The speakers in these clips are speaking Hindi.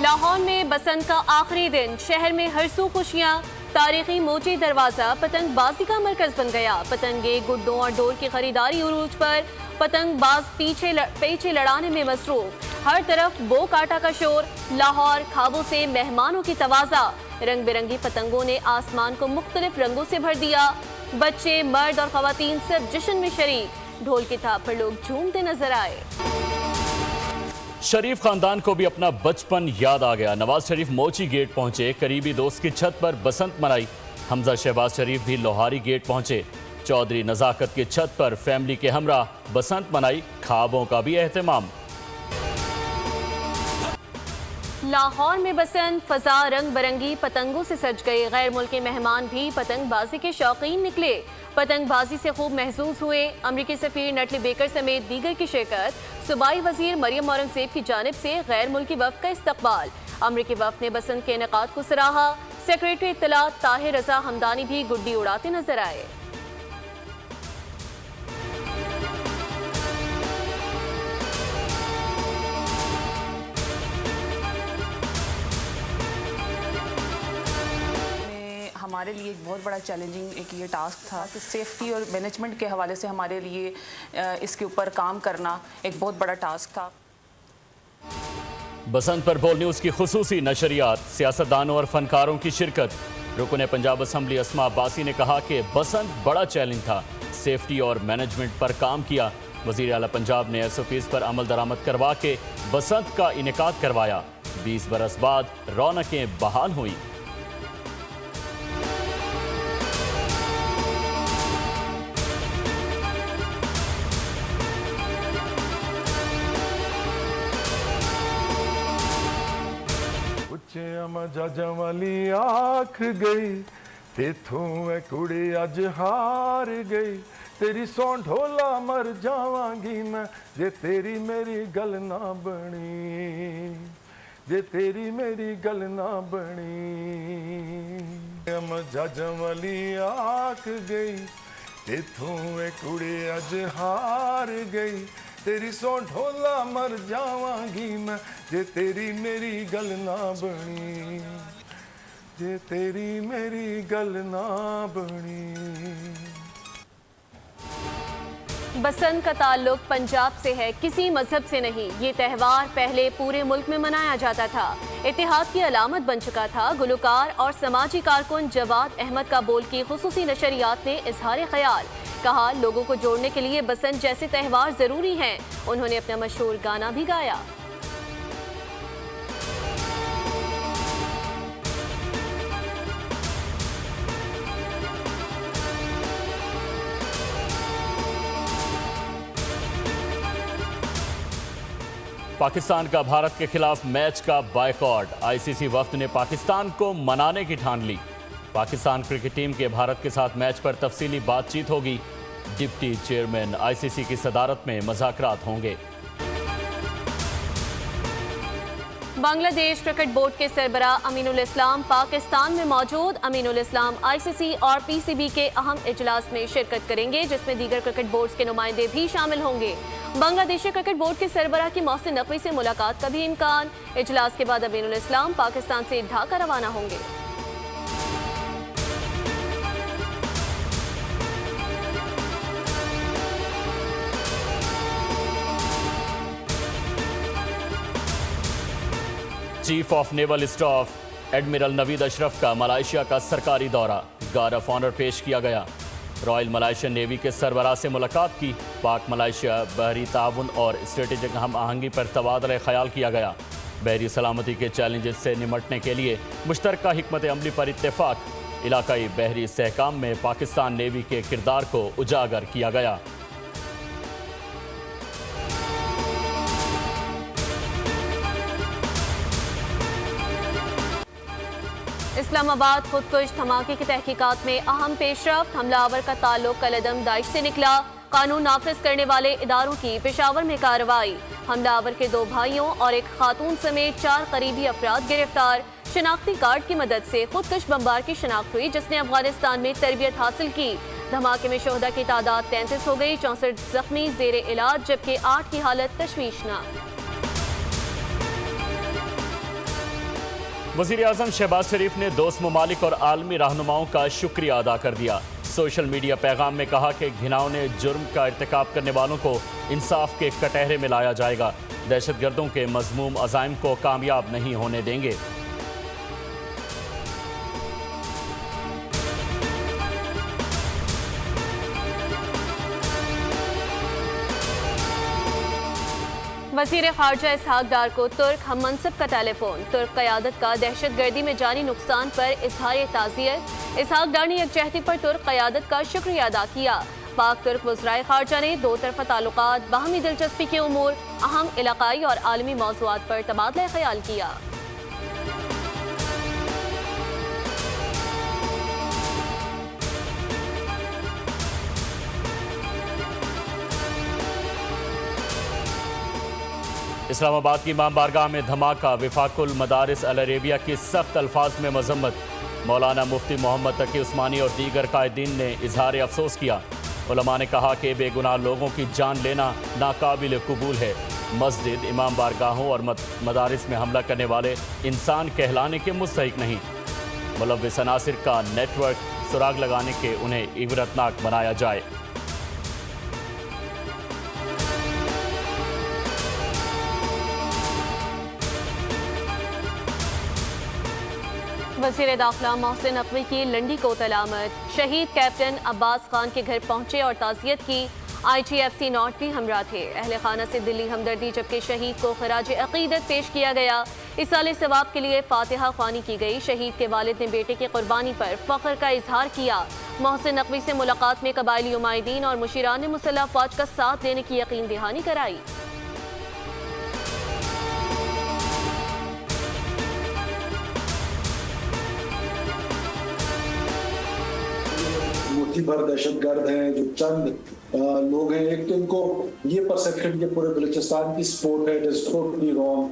लाहौर में बसंत का आखिरी दिन, शहर में हर सू खुशियां। तारीखी मोची दरवाजा पतंगबाजी का मरकज बन गया। पतंगे, गुड्डों और डोर की खरीदारी उरूज पर। पतंगबाज पीछे लड़ाने में मसरूफ। हर तरफ बो काटा का शोर। लाहौर ख्वाबों से मेहमानों की तवाज़ा। रंग बिरंगी पतंगों ने आसमान को मुख्तलिफ रंगों से भर दिया। बच्चे, मर्द और खवातीन सब जश्न में शरीक। ढोल की थाप पर लोग झूमते नजर आए। शरीफ खानदान को भी अपना बचपन याद आ गया। नवाज शरीफ मोची गेट पहुंचे, करीबी दोस्त की छत पर बसंत मनाई। हमजा शहबाज शरीफ भी लोहारी गेट पहुंचे। चौधरी नजाकत की छत पर फैमिली के हमरा बसंत मनाई। ख्वाबों का भी एहतमाम। लाहौर में बसंत फजा रंग बिरंगी पतंगों से सज गए। गैर मुल्की मेहमान भी पतंगबाजी के शौकीन निकले। पतंगबाजी से खूब महसूस हुए। अमरीकी सफीर नटली बेकर समेत दीगर की शिरकत। सूबाई वजीर मरियम औरंगजेब की जानिब से गैर मुल्की वफ्द का इस्तकबाल। अमरीकी वफ्द ने बसंत के इनेकाद को सराहा। सेक्रेटरी इत्तलात ताहिर रजा हमदानी भी गुड्डी उड़ाते नजर आए। हमारे लिए एक बहुत बड़ा चैलेंजिंग एक ये टास्क था कि सेफ्टी और मैनेजमेंट के हवाले से हमारे लिए इसके ऊपर काम करना एक बहुत बड़ा टास्क था। बसंत पर बोल न्यूज़ की खुसूसी नशरियात, सियासतदानों और फनकारों की शिरकत। रुकन पंजाब असम्बली अस्मा अब्बासी ने कहा कि बसंत बड़ा चैलेंज था, सेफ्टी और मैनेजमेंट पर काम किया। वज़ीर आला पंजाब ने SOPs पर अमल दरामद करवा के बसंत का इनेकाद करवाया। 20 बरस बाद रौनकें बहाल हुई। जजा वाली आख गई तेथों है कुड़ी अज हार गई। तेरी सौ ढोला मर जावांगी मैं जे तेरी मेरी गल ना बनी, जे तेरी मेरी गल ना बनी। जजा वाली आख गई तेथों है कुड़ी अज हार गई। तेरी सौ ढोला मर जावांगी मैं जे तेरी मेरी गल ना बनी, जे तेरी मेरी गल ना बनी। बसंत का ताल्लुक पंजाब से है, किसी मजहब से नहीं। ये त्यौहार पहले पूरे मुल्क में मनाया जाता था, इत्तेहाद की अलामत बन चुका था। गुलकार और समाजी कारकुन जवाद अहमद का बोल की खुसूसी नशरियात ने इजहार ख्याल कहा, लोगों को जोड़ने के लिए बसंत जैसे त्यौहार जरूरी हैं। उन्होंने अपना मशहूर गाना भी गाया। पाकिस्तान का भारत के खिलाफ मैच का बायकॉट। ICC वफ्द ने पाकिस्तान को मनाने की ठान ली। पाकिस्तान क्रिकेट टीम के भारत के साथ मैच पर तफसीली बातचीत होगी। डिप्टी चेयरमैन ICC की सदारत में मुज़ाकरात होंगे। बांग्लादेश क्रिकेट बोर्ड के सरबरा अमीनुल इस्लाम पाकिस्तान में मौजूद। अमीनुल इस्लाम ICC और PCB के अहम इजलास में शिरकत करेंगे, जिसमें दीगर क्रिकेट बोर्ड्स के नुमाइंदे भी शामिल होंगे। बांग्लादेशी क्रिकेट बोर्ड के सरबरा की मोहसिन नकवी से मुलाकात का भी इम्कान। इजलास के बाद अमीनुल इस्लाम पाकिस्तान से ढाका रवाना होंगे। Chief of naval staff admiral Naveed Ashraf का मलाइशिया का सरकारी दौरा। गार्ड ऑफ ऑनर पेश किया गया। रॉयल मलाइशियन नेवी के सरबराह से मुलाकात की। पाक मलाइशिया बहरी ताउन और स्ट्रेटेजिक हम आहंगी पर तबादला ख्याल किया गया। बहरी सलामती के चैलेंजेस से निमटने के लिए मुश्तरका हिकमत अमली पर इत्तेफाक। इलाकाई बहरी इस्तेहकाम में पाकिस्तान नेवी के किरदार को उजागर किया गया। इस्लामाबाद खुदकुश धमाके की तहकीकात में अहम पेशरफ्त। हमलावर का ताल्लुक कलदम दाइश से निकला। कानून नाफिज करने वाले इदारों की पेशावर में कार्रवाई। हमलावर के 2 भाइयों और एक खातून समेत 4 करीबी अफराद गिरफ्तार। शनाख्ती कार्ड की मदद से खुदकुश बमबार की शनाख्त हुई, जिसने अफगानिस्तान में तरबियत हासिल की। धमाके में शोहदा की तादाद 33 हो गई। 64 जख्मी जेर इलाज, जबकि 8 की हालत तशवीशनाक। वज़ीर आज़म शहबाज शरीफ ने दोस्त ममालिक और आलमी रहनुमाओं का शुक्रिया अदा कर दिया। सोशल मीडिया पैगाम में कहा कि घिनौने जुर्म का इर्तिकाब करने वालों को इंसाफ के कटहरे में लाया जाएगा। दहशतगर्दों के मज़मूम अज़ाइम को कामयाब नहीं होने देंगे। वज़ीर ख़ारजा इसहाक डार को तुर्क हम मनसब का टेलीफोन। तुर्क क़यादत का दहशतगर्दी में जानी नुकसान पर इज़हार ताज़ियत। इसहाक डार ने यकजहती पर तुर्क क़यादत का शुक्रिया अदा किया। पाक तुर्क वज़राए ख़ारजा ने दो तरफ़ा ताल्लुकात, बाहमी दिलचस्पी के उमूर, अहम इलाक़ाई और आलमी मौज़ूआत पर तबादला ख़याल किया। इस्लामाबाद की इमाम बारगाह में धमाका, विफाकुल मदारिस अल अरेबिया की सख्त अल्फाज में मजम्मत। मौलाना मुफ्ती मोहम्मद तकी उस्मानी और दीगर कायदीन ने इजहार अफसोस किया। उलमा ने कहा कि बेगुनाह लोगों की जान लेना नाकाबिल कबूल है। मस्जिद, इमाम बारगाहों और मदारिस में हमला करने वाले इंसान कहलाने के मुस्तहिक नहीं। मुलव्विस अनासिर का नेटवर्क सुराग लगाने के उन्हें इबरतनाक बनाया जाए। वज़ीर दाखिला मोहसिन नकवी की लंडी को तलामत। शहीद कैप्टन अब्बास खान के घर पहुंचे और ताज़ियत की। IGFC नॉट भी हमरा थे। अहले खाना से दिल्ली हमदर्दी, जबकि शहीद को खराज अकीदत पेश किया गया। इसाले सवाब के लिए फातिहा ख्वानी की गई। शहीद के वालिद ने बेटे की कुर्बानी पर फ़ख्र का इजहार किया। मोहसिन नकवी से मुलाकात में कबायली उमायदीन और मुशीरान मुसल्लह फ़ौज का साथ देने की यकीन दहानी कराई। भर दहशतगर्द हैं, जो चंद लोग हैं, एक तो इनको ये परसेप्शन के पूरे बलूचिस्तान की सपोर्ट है, it is totally wrong.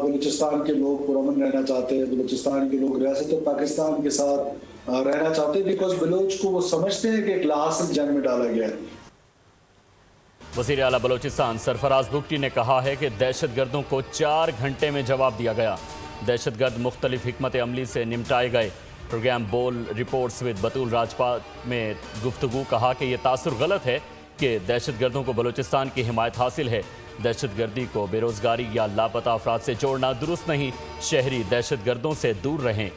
Balochistan के लोग पुरअमन रहना चाहते हैं, बलूचिस्तान के लोग रियासत पाकिस्तान के साथ रहना चाहते हैं, बिकॉज बलोच को वो समझते हैं कि एक लासिक जंग में डाला गया है। वज़ीर आला बलूचिस्तान सरफराज भुट्टी ने कहा है कि दहशतगर्दों को 4 घंटे में जवाब दिया गया। दहशतगर्द मुख्तलिफ हिकमत अमली से निपटाए गए। प्रोग्राम बोल रिपोर्ट्स विद बतूल राजपाल में गुफ्तगू कहा कि यह तासुर गलत है कि दहशतगर्दों को बलूचिस्तान की हिमायत हासिल है। दहशतगर्दी को बेरोजगारी या लापता अफराद से जोड़ना दुरुस्त नहीं। शहरी दहशतगर्दों से दूर रहें।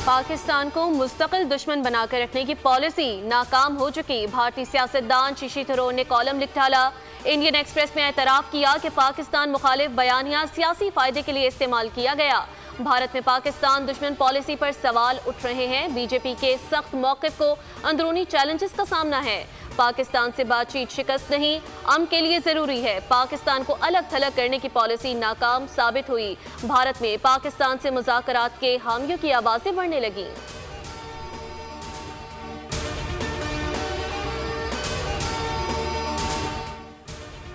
पाकिस्तान को मुस्तकिल दुश्मन बनाकर रखने की पॉलिसी नाकाम हो चुकी। भारतीय सियासतदान शशि थरूर ने कॉलम लिख डाला। इंडियन एक्सप्रेस में एतराफ़ किया कि पाकिस्तान मुखालिफ बयानिया सियासी फायदे के लिए इस्तेमाल किया गया। भारत में पाकिस्तान दुश्मन पॉलिसी पर सवाल उठ रहे हैं। बीजेपी के सख्त मौक़िफ़ को अंदरूनी चैलेंजेस का सामना है। पाकिस्तान से बातचीत शिकस्त नहीं, अमन के लिए ज़रूरी है। पाकिस्तान को अलग थलग करने की पॉलिसी नाकाम साबित हुई। भारत में पाकिस्तान से मुज़ाकरात के हामियों की आवाज़ें बढ़ने लगी।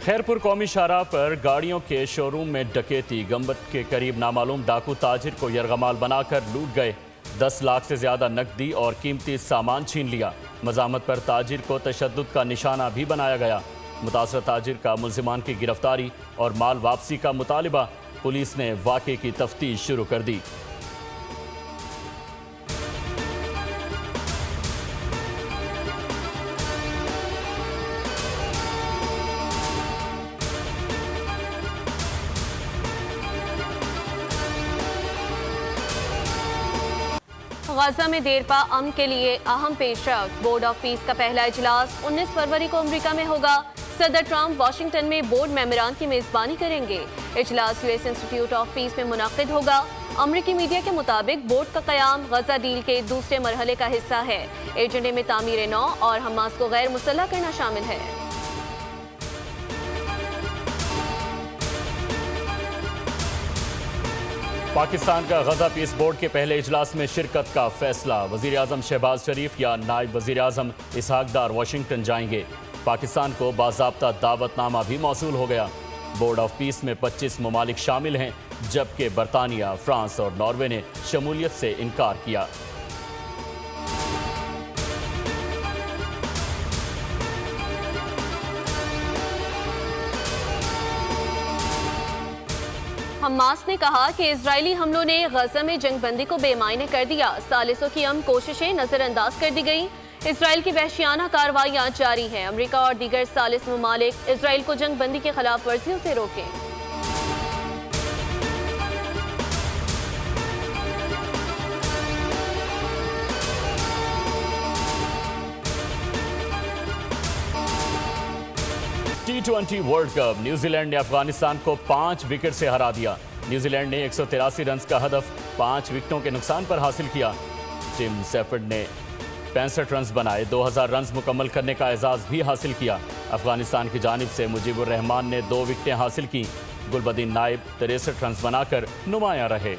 खैरपुर कौमी शाहराह पर गाड़ियों के शोरूम में डकैती। गंबद के करीब नामालूम डाकू ताजिर को यरगमाल बनाकर लूट गए। 10 लाख से ज़्यादा नकदी और कीमती सामान छीन लिया। मज़ामत पर ताजिर को तशद्दुद का निशाना भी बनाया गया। मुतासर ताजिर का मुल्ज़िमान की गिरफ्तारी और माल वापसी का मुतालिबा। पुलिस ने वाक़े की तफ्तीश शुरू कर दी। गाजा में देरपा अमन के लिए अहम पेशरफ। बोर्ड ऑफ पीस का पहला इजलास 19 फरवरी को अमेरिका में होगा। सदर ट्रंप वाशिंगटन में बोर्ड मेंबरान की मेजबानी करेंगे। इजलास US इंस्टीट्यूट ऑफ पीस में मुनाकिद होगा। अमरीकी मीडिया के मुताबिक बोर्ड का क़याम गजा डील के दूसरे मरहले का हिस्सा है। एजेंडे में तामीर नौ और हमास को गैर मुसल्लह करना शामिल है। पाकिस्तान का गजा पीस बोर्ड के पहले इजलास में शिरकत का फैसला। वज़ीर आज़म शहबाज शरीफ या नायब वज़ीर आज़म इसहाक डार वाशिंगटन जाएंगे। पाकिस्तान को बाज़ाब्ता दावतनामा भी मौसूल हो गया। बोर्ड ऑफ पीस में 25 ममालिक शामिल हैं, जबकि बरतानिया, फ्रांस और नॉर्वे ने शमूलियत से इनकार किया। हमास ने कहा कि इजरायली हमलों ने गजा में जंगबंदी को बेमायने कर दिया। सालिसों की अम कोशिशें नजरअंदाज कर दी गई। इसराइल की वहशियाना कार्रवाइयां जारी हैं। अमेरिका और दीगर सालिस ममालिक इसराइल को जंगबंदी के खिलाफ वर्जियों से रोकें। T20 वर्ल्ड कप न्यूजीलैंड ने अफगानिस्तान को 5 विकेट से हरा दिया। न्यूजीलैंड ने 183 रन का हदफ 5 विकेटों के नुकसान पर हासिल किया। टिम सेफर्ड ने 65 रन बनाए, 2000 रन मुकम्मल करने का एजाज भी हासिल किया। अफगानिस्तान की जानिब से मुजीबुर रहमान ने 2 विकेटें हासिल की। गुलबदीन नाइब 63 रन बनाकर नुमाया रहे।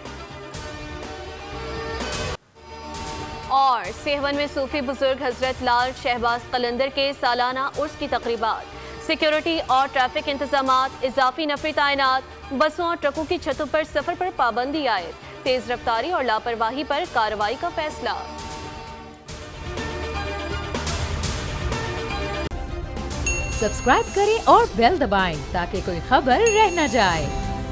और सेहवन में सूफी बुजुर्ग हजरत लाल शहबाज कलंदर के सालाना उर्स की तकरीबात। सिक्योरिटी और ट्रैफिक इंतजामात, इजाफी नफरी तैनात, बसों और ट्रकों की छतों पर सफर पर पाबंदी आए। तेज रफ्तारी और लापरवाही पर कार्रवाई का फैसला। सब्सक्राइब करें और बेल दबाएं ताकि कोई खबर रह न जाए।